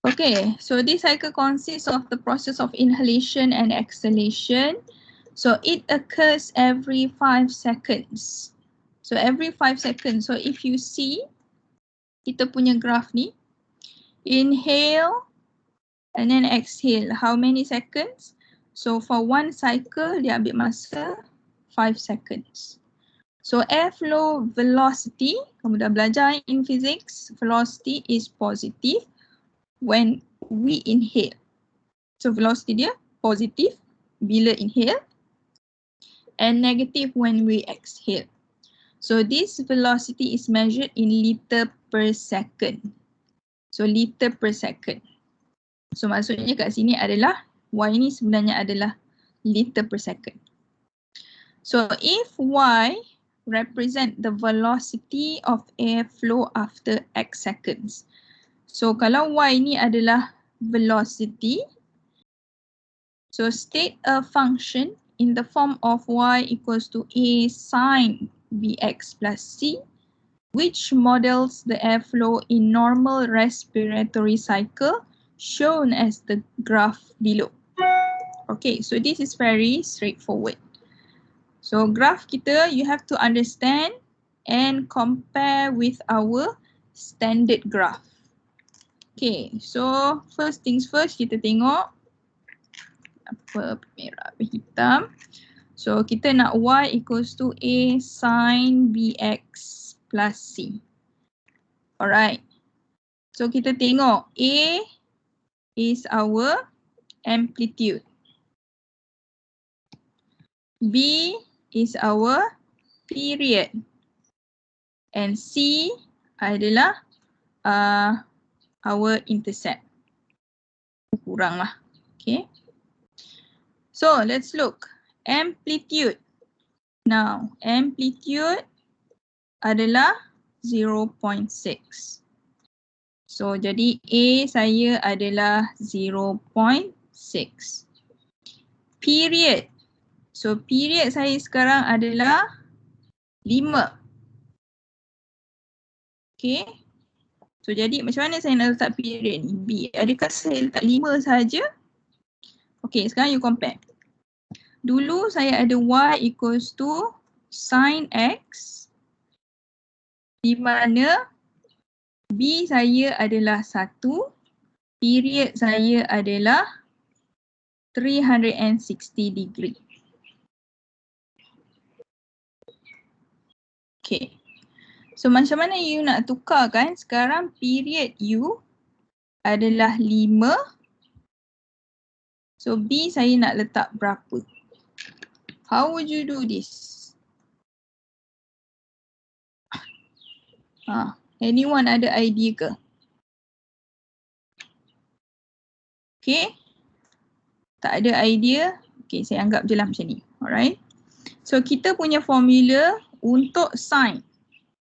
Okay, so this cycle consists of the process of inhalation and exhalation. So it occurs every 5 seconds. So every 5 seconds. So if you see, kita punya graph ni, inhale and then exhale. How many seconds? So for one cycle, dia ambil masa 5 seconds. So airflow velocity, kamu dah belajar in physics, velocity is positive when we inhale. So velocity dia positif bila inhale and negative when we exhale. So this velocity is measured in liter per second. So liter per second. So maksudnya kat sini adalah Y ni sebenarnya adalah liter per second. So if Y represent the velocity of airflow after X seconds. So kalau Y ni adalah velocity, so state a function in the form of Y equals to A sine Bx plus C, which models the airflow in normal respiratory cycle shown as the graph below. Okay, so this is very straightforward. So graph kita, you have to understand and compare with our standard graph. Okay, so first things first, kita tengok apa merah, apa hitam. So kita nak Y equals to A sin Bx plus C. Alright. So kita tengok A is our amplitude. B is our period. And C adalah our intercept. Kurang lah. Okay. So let's look. Amplitude. Now, amplitude adalah 0.6. So jadi A saya adalah 0.6. Period. So period saya sekarang adalah 5. Okay. So jadi macam mana saya nak letak period ni? B. Adakah saya letak 5 saja? Okay, sekarang you compare. Dulu saya ada Y equals to sin X, di mana B saya adalah 1, period saya adalah 360 degree. Okay. So macam mana you nak tukar kan? Sekarang period you adalah 5. So B saya nak letak berapa? How would you do this? Anyone ada idea ke? Okay. Tak ada idea? Okay, saya anggap je lah macam ni. Alright. So kita punya formula untuk sin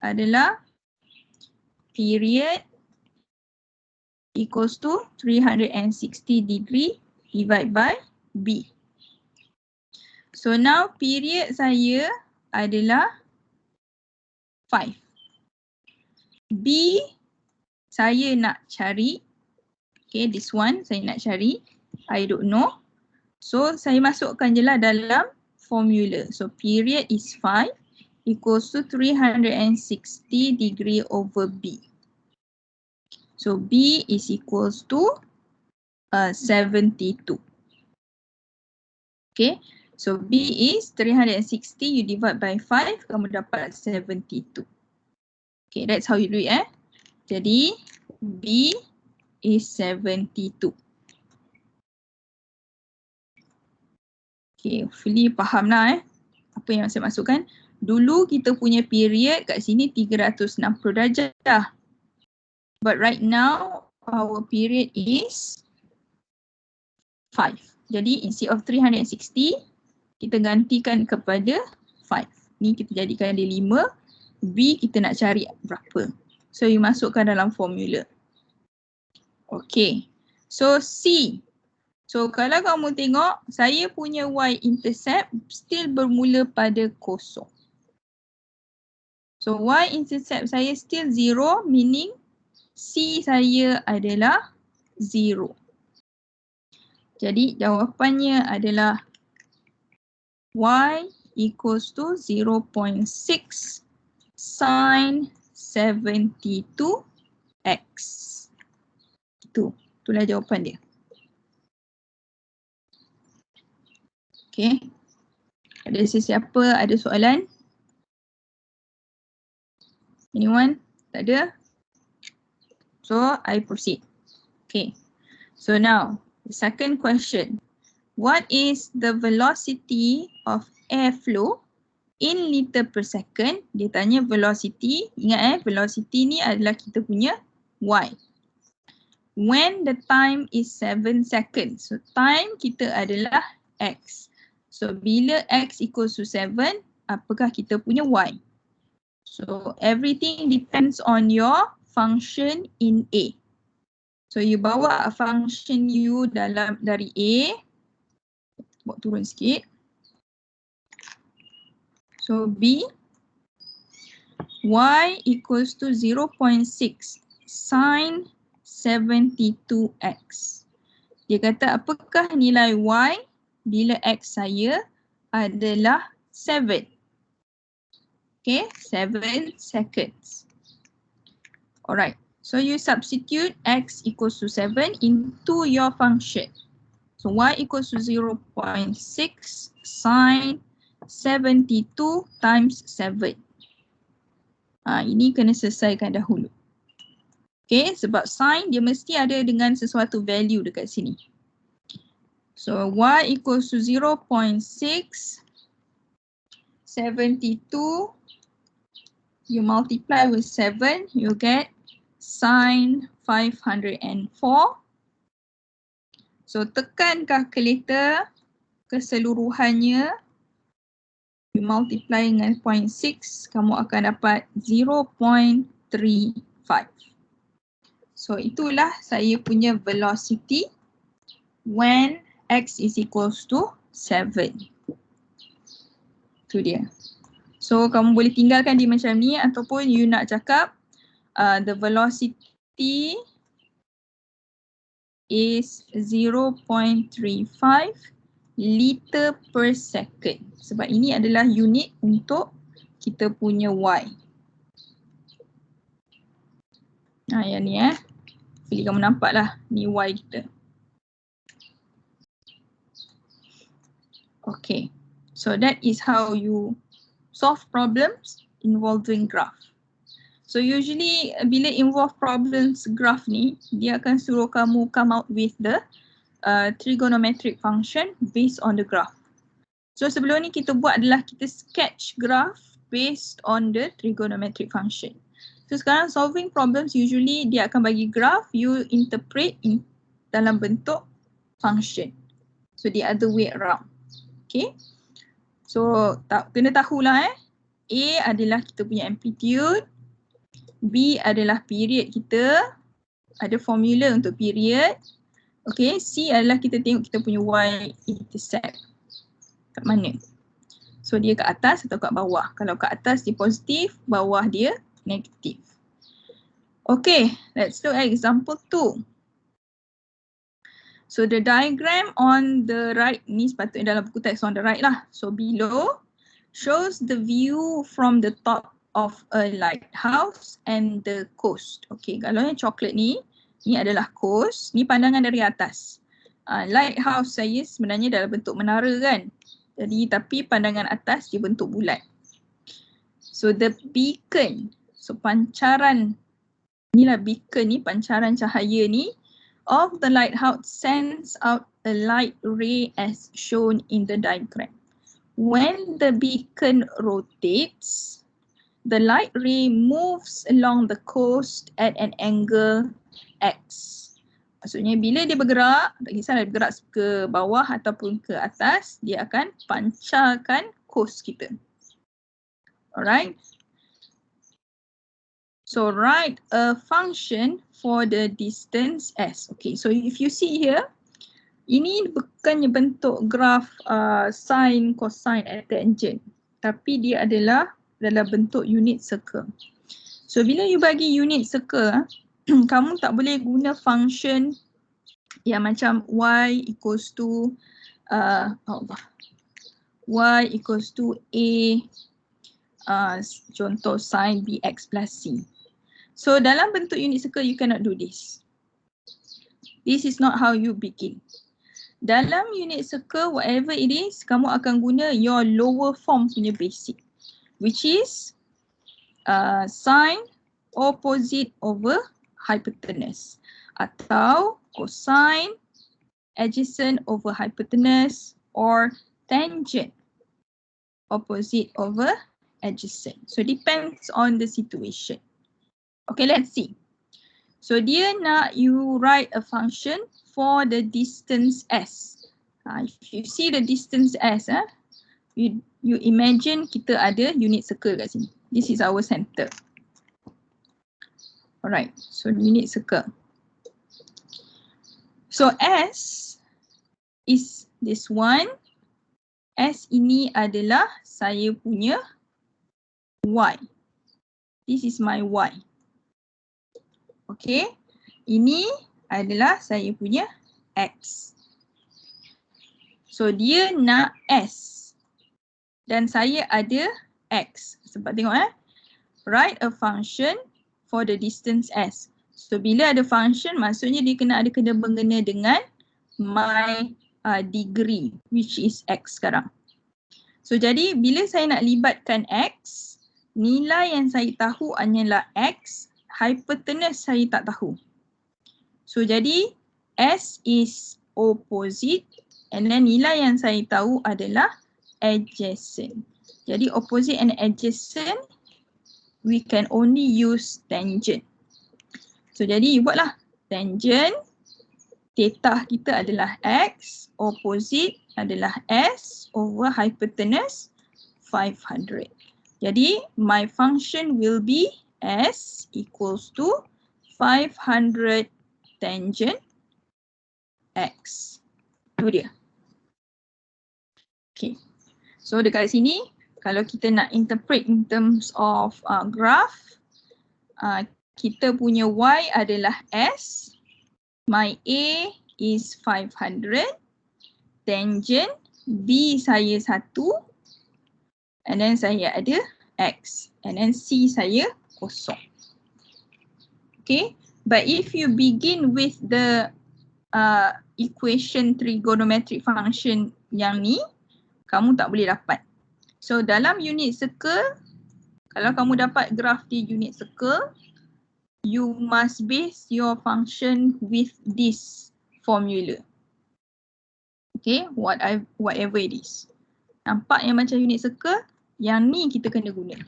adalah period equals to 360 degree divided by B. So now period saya adalah 5. B saya nak cari. Okay, this one saya nak cari. I don't know. So saya masukkan je lah dalam formula. So period is 5 equals to 360 degree over B. So B is equals to 72. Okay, so B is 360, you divide by 5, kamu dapat 72. Okay, that's how you do it. Jadi B is 72. Okay, hopefully faham lah apa yang saya masukkan. Dulu kita punya period kat sini 360 darjah dah. But right now our period is 5. Jadi instead of 360, kita gantikan kepada 5. Ni kita jadikan dia 5. B kita nak cari berapa. So you masukkan dalam formula. Okay. So C. So kalau kamu tengok, saya punya y-intercept still bermula pada kosong. So y-intercept saya still 0, meaning C saya adalah 0. Jadi jawapannya adalah y equals to 0.6 sin 72x. Itulah jawapan dia. Okay. Ada sesiapa ada soalan? Anyone? Tak ada? So, I proceed. Okay. So now, the second question. What is the velocity of airflow in liter per second? Dia tanya velocity. Ingat velocity ni adalah kita punya y. When the time is 7 seconds. So, time kita adalah x. So, bila x equals to 7, apakah kita punya y? So, everything depends on your function in A. So, you bawa function u dari A. Buat turun sikit. So, B. Y equals to 0.6 sin 72x. Dia kata apakah nilai y bila x saya adalah 7. Okay, 7 seconds. Alright, so you substitute x equals to 7 into your function. So y equals to 0.6 sin 72 times 7. Ini kena selesaikan dahulu. Okay, sebab sin dia mesti ada dengan sesuatu value dekat sini. So y equals to 0.6 72. You multiply with 7, you get sin 504. So tekan kalkulator keseluruhannya. You multiply dengan 0.6, kamu akan dapat 0.35. So itulah saya punya velocity when x is equals to 7. Itu dia. So kamu boleh tinggalkan dia macam ni ataupun you nak cakap the velocity is 0.35 liter per second. Sebab ini adalah unit untuk kita punya y. Yang ni Hopefully kamu nampak lah ni y kita. Okay. So that is how you solve problems involving graph. So usually bila involve problems graph ni, dia akan suruh kamu come out with the trigonometric function based on the graph. So sebelum ni kita buat adalah kita sketch graph based on the trigonometric function. So sekarang solving problems usually dia akan bagi graph, you interpret dalam bentuk function. So the other way around. Okay. So kena tahulah A adalah kita punya amplitude, B adalah period kita, ada formula untuk period. Okay, C adalah kita tengok kita punya y-intercept kat mana. So dia kat atas atau kat bawah. Kalau kat atas dia positif, bawah dia negatif. Okay, let's look at example 2. So the diagram on the right, ni sepatutnya dalam buku teks on the right lah. So below shows the view from the top of a lighthouse and the coast. Okay, kalau yang coklat ni adalah coast. Ni pandangan dari atas. Lighthouse saya sebenarnya dalam bentuk menara kan. Jadi tapi pandangan atas dia bentuk bulat. So the beacon, so pancaran, inilah beacon ni, pancaran cahaya ni of the lighthouse sends out a light ray as shown in the diagram. When the beacon rotates, the light ray moves along the coast at an angle x. Maksudnya bila dia bergerak, tak kisahlah bergerak ke bawah ataupun ke atas, dia akan pancarkan coast kita. Alright. So write a function for the distance s. Okay, so if you see here, ini bukannya bentuk graf sin, cosine, and tangent. Tapi dia adalah dalam bentuk unit circle. So bila you bagi unit circle, kamu tak boleh guna function yang macam y equals to y equals to a contoh sin bx plus c. So dalam bentuk unit circle you cannot do this. This is not how you begin. Dalam unit circle whatever it is, kamu akan guna your lower form punya basic, which is sine opposite over hypotenuse atau cosine adjacent over hypotenuse or tangent opposite over adjacent. So depends on the situation. Okay, let's see. So dia nak you write a function for the distance s. If you see the distance s, you imagine kita ada unit circle kat sini. This is our center. Alright, so unit circle. So s is this one. S ini adalah saya punya y. This is my y. Okay, ini adalah saya punya x. So dia nak s dan saya ada x. Sebab tengok write a function for the distance s. So bila ada function maksudnya dia kena ada kena mengena dengan my degree which is x sekarang. So jadi bila saya nak libatkan x, nilai yang saya tahu hanyalah x, hypotenuse saya tak tahu. So jadi s is opposite and then nilai yang saya tahu adalah adjacent. Jadi opposite and adjacent we can only use tangent. So jadi you buatlah tangent, theta kita adalah x, opposite adalah s over hypotenuse 500. Jadi my function will be s equals to 500 tangent x. Itu dia. Okay. So dekat sini kalau kita nak interpret in terms of graph, kita punya y adalah s, my a is 500, tangent b saya 1, and then saya ada x, and then c saya kosong. Okay, but if you begin with the equation trigonometric function yang ni, kamu tak boleh dapat. So dalam unit circle, kalau kamu dapat graph di unit circle, you must base your function with this formula. Okay, whatever it is. Nampak yang macam unit circle? Yang ni kita kena guna.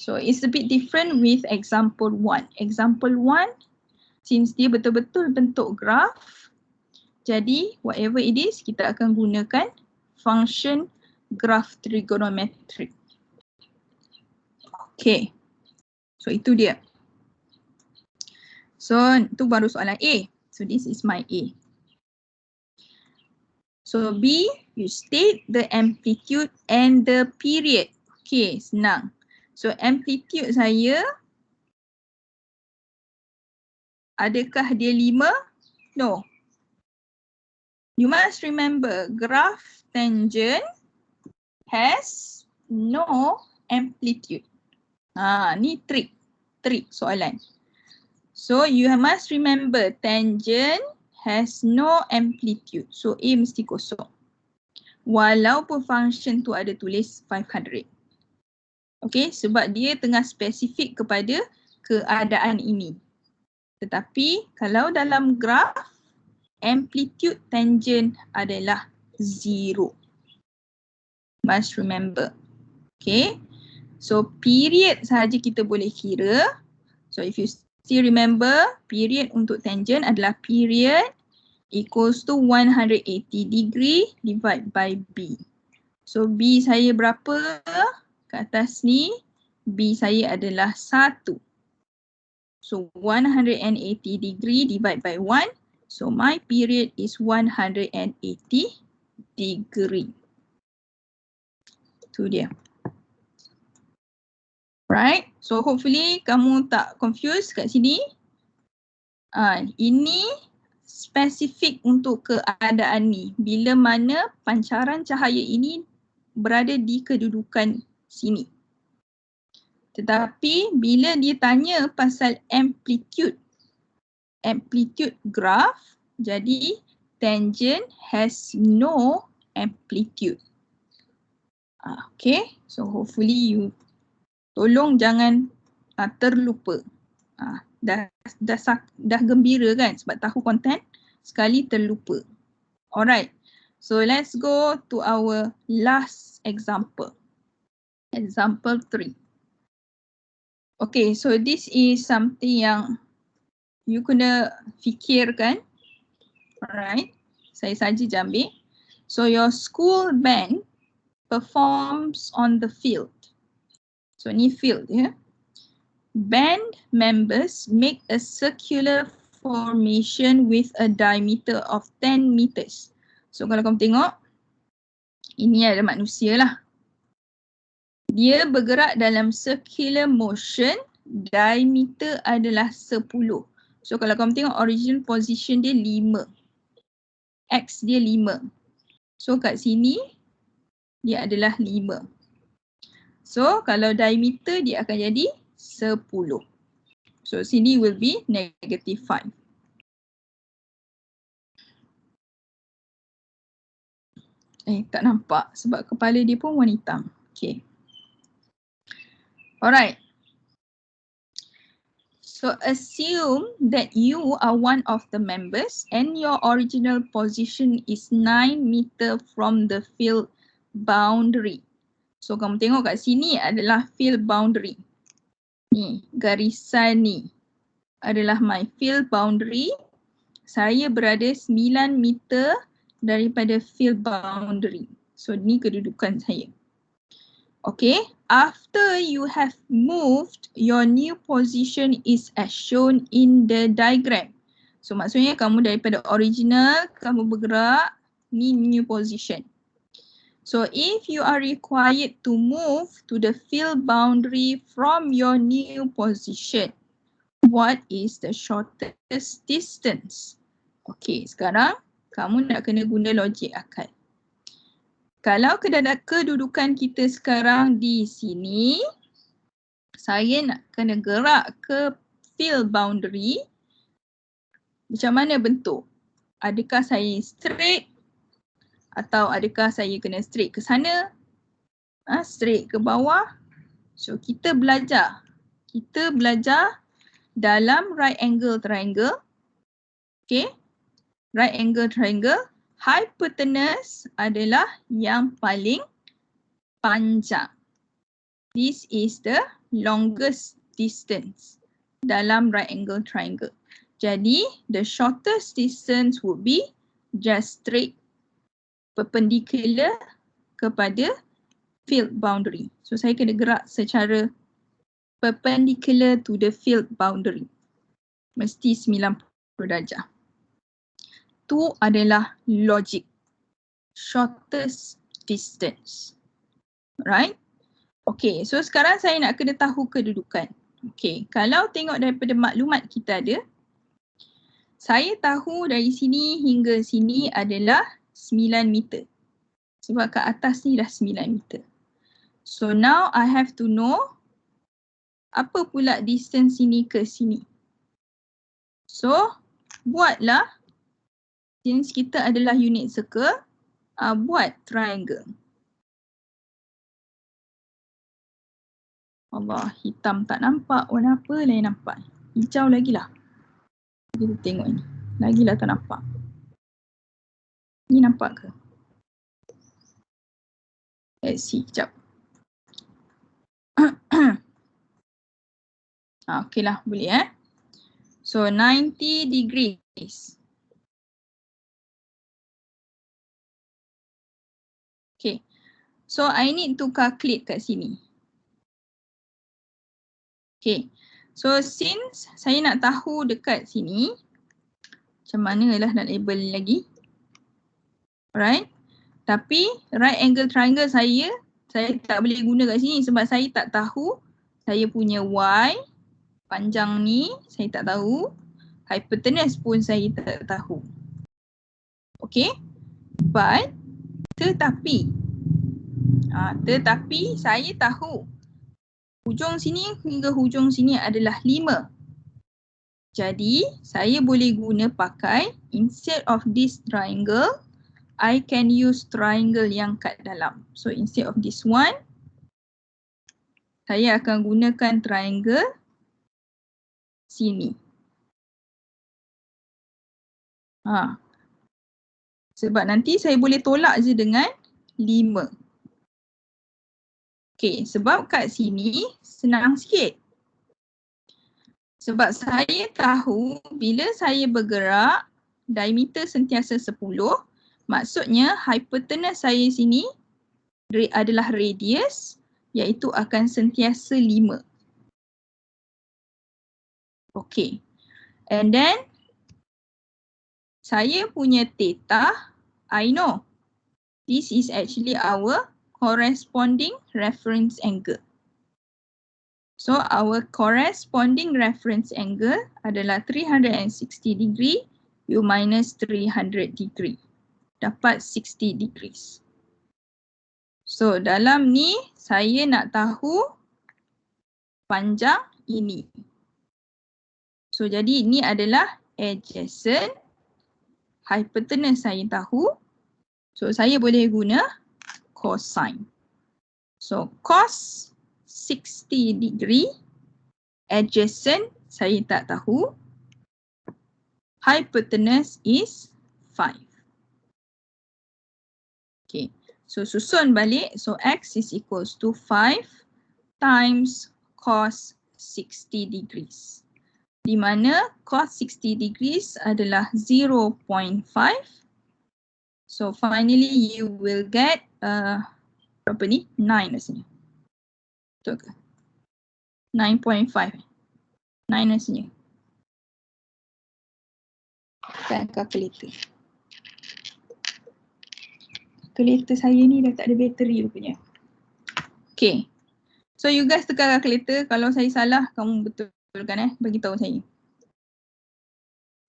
So it's a bit different with example 1. Example 1, since dia betul-betul bentuk graph, jadi whatever it is, kita akan gunakan function graph trigonometric. Okay, so itu dia. So itu baru soalan A. So this is my A. So B, you state the amplitude and the period. Okay, senang. So amplitude saya, adakah dia 5? No. You must remember, graph tangent has no amplitude. Ni trik soalan. So you must remember, tangent has no amplitude. So A mesti kosong. Walaupun function tu ada tulis 500. Okay, sebab dia tengah spesifik kepada keadaan ini. Tetapi kalau dalam graph, amplitude tangent adalah 0. Must remember. Okay, so period sahaja kita boleh kira. So if you still remember, period untuk tangent adalah period equals to 180 degree divide by B. So B saya berapa? Kat atas ni, B saya adalah 1. So 180 degree divide by 1. So my period is 180 degree. Itu dia. Right, so hopefully kamu tak confused kat sini. Ini spesifik untuk keadaan ni. Bila mana pancaran cahaya ini berada di kedudukan sini. Tetapi bila dia tanya pasal amplitude graph, jadi tangent has no amplitude. Okay, so hopefully you tolong jangan terlupa. Dah gembira kan sebab tahu konten, sekali terlupa. Alright, so let's go to our last example. Example 3. Okay, so this is something yang you kena fikirkan. Alright, saya saja je ambil. So your school band performs on the field. So ni field ya. Band members make a circular formation with a diameter of 10 meters. So kalau kamu tengok, ini ada manusia lah. Dia bergerak dalam circular motion, diameter adalah 10. So kalau kamu tengok original position dia 5. X dia 5. So kat sini dia adalah 5. So kalau diameter dia akan jadi 10. So sini will be negative 5. Tak nampak sebab kepala dia pun warna hitam. Okay. Alright. So assume that you are one of the members and your original position is 9 meter from the field boundary. So kamu tengok kat sini adalah field boundary. Ni, garisan ni adalah my field boundary. Saya berada 9 meter daripada field boundary. So ni kedudukan saya. Okay, after you have moved, your new position is as shown in the diagram. So maksudnya kamu daripada original, kamu bergerak, ni new position. So if you are required to move to the field boundary from your new position, what is the shortest distance? Okay, sekarang kamu nak kena guna logik akal. Kalau kedudukan kita sekarang di sini, saya nak kena gerak ke field boundary. Macam mana bentuk? Adakah saya straight atau adakah saya kena straight ke sana? Straight ke bawah? So kita belajar. Kita belajar dalam right angle triangle. Okay. Right angle triangle. Hypotenuse adalah yang paling panjang. This is the longest distance dalam right angle triangle. Jadi, the shortest distance would be just straight perpendicular kepada field boundary. So, saya kena gerak secara perpendicular to the field boundary. Mesti 90 darjah. Itu adalah logic. Shortest distance. Right? Okay, so sekarang saya nak kena tahu kedudukan. Okay, kalau tengok daripada maklumat kita ada, saya tahu dari sini hingga sini adalah 9 meter. Sebab kat atas ni dah 9 meter. So now I have to know apa pula distance sini ke sini. So, buatlah. Since kita adalah unit circle, buat triangle. Allah, hitam tak nampak, warna apa lain nampak. Hijau lagi lah. Kita tengok ni. Lagilah tak nampak. Ni nampak ke? Let's see, sekejap. Okay lah, boleh So 90 degrees. Okay, so I need to calculate kat sini. Okay, so since saya nak tahu dekat sini, macam mana lah nak label lagi. Alright, tapi right angle triangle saya tak boleh guna kat sini sebab saya tak tahu saya punya Y panjang ni, saya tak tahu. Hypotenuse pun saya tak tahu. Okay, but tetapi saya tahu hujung sini hingga hujung sini adalah 5. Jadi saya boleh guna pakai, instead of this triangle, I can use triangle yang kat dalam. So instead of this one, saya akan gunakan triangle sini. Sebab nanti saya boleh tolak je dengan 5. Okay, sebab kat sini senang sikit. Sebab saya tahu bila saya bergerak, diameter sentiasa 10, maksudnya hypotenuse saya sini adalah radius, iaitu akan sentiasa 5. Okay, and then saya punya theta, I know this is actually our corresponding reference angle. So our corresponding reference angle adalah 360 degree U minus 300 degree. Dapat 60 degrees. So dalam ni saya nak tahu panjang ini. So jadi ini adalah adjacent. Hypotenuse saya tahu. So saya boleh guna cosine. So cos 60 degree, adjacent saya tak tahu, hypotenuse is 5. Okay, so susun balik. So x is equals to 5 times cos 60 degrees. Di mana cos 60 degrees adalah 0.5. So finally you will get berapa ni? 9 rasanya. Betul ke? 9.5. 9 rasanya. Kan kalkulator. Kalkulator saya ni dah tak ada bateri rupanya. Okay. So you guys tekan kalkulator. Kalau saya salah, kamu betulkan bagi tahu saya.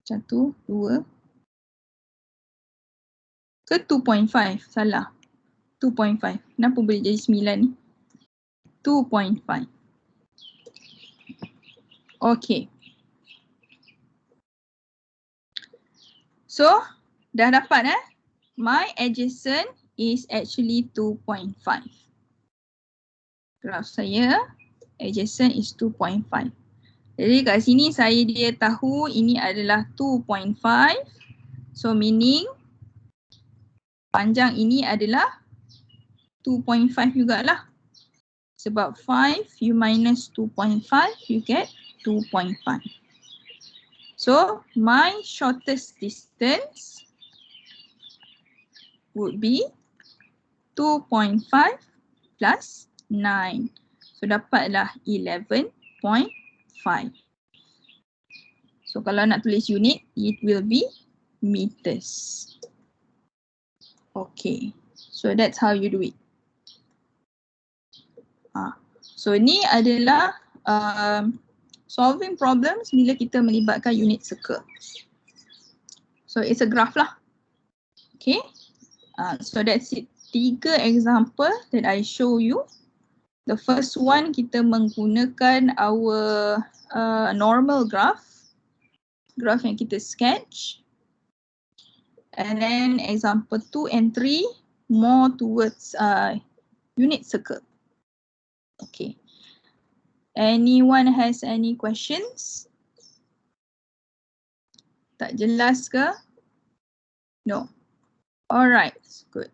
1, 2. Ke 2.5? Salah. 2.5. Kenapa boleh jadi 9 ni? 2.5. Okay. So, dah dapat my adjacent is actually 2.5. Graf saya, adjacent is 2.5. Jadi kat sini dia tahu ini adalah 2.5. So meaning panjang ini adalah 2.5 jugalah. Sebab 5 you minus 2.5 you get 2.5. So my shortest distance would be 2.5 plus 9. So dapatlah 11.5. So kalau nak tulis unit, it will be meters. Okay, so that's how you do it. So ni adalah solving problems bila kita melibatkan unit circle. So it's a graph lah. Okay, so that's it. 3 example that I show you. The first one kita menggunakan our normal graph yang kita sketch. And then example 2 and 3 more towards unit circle. Okay. Anyone has any questions? Tak jelas ke? No. Alright, good.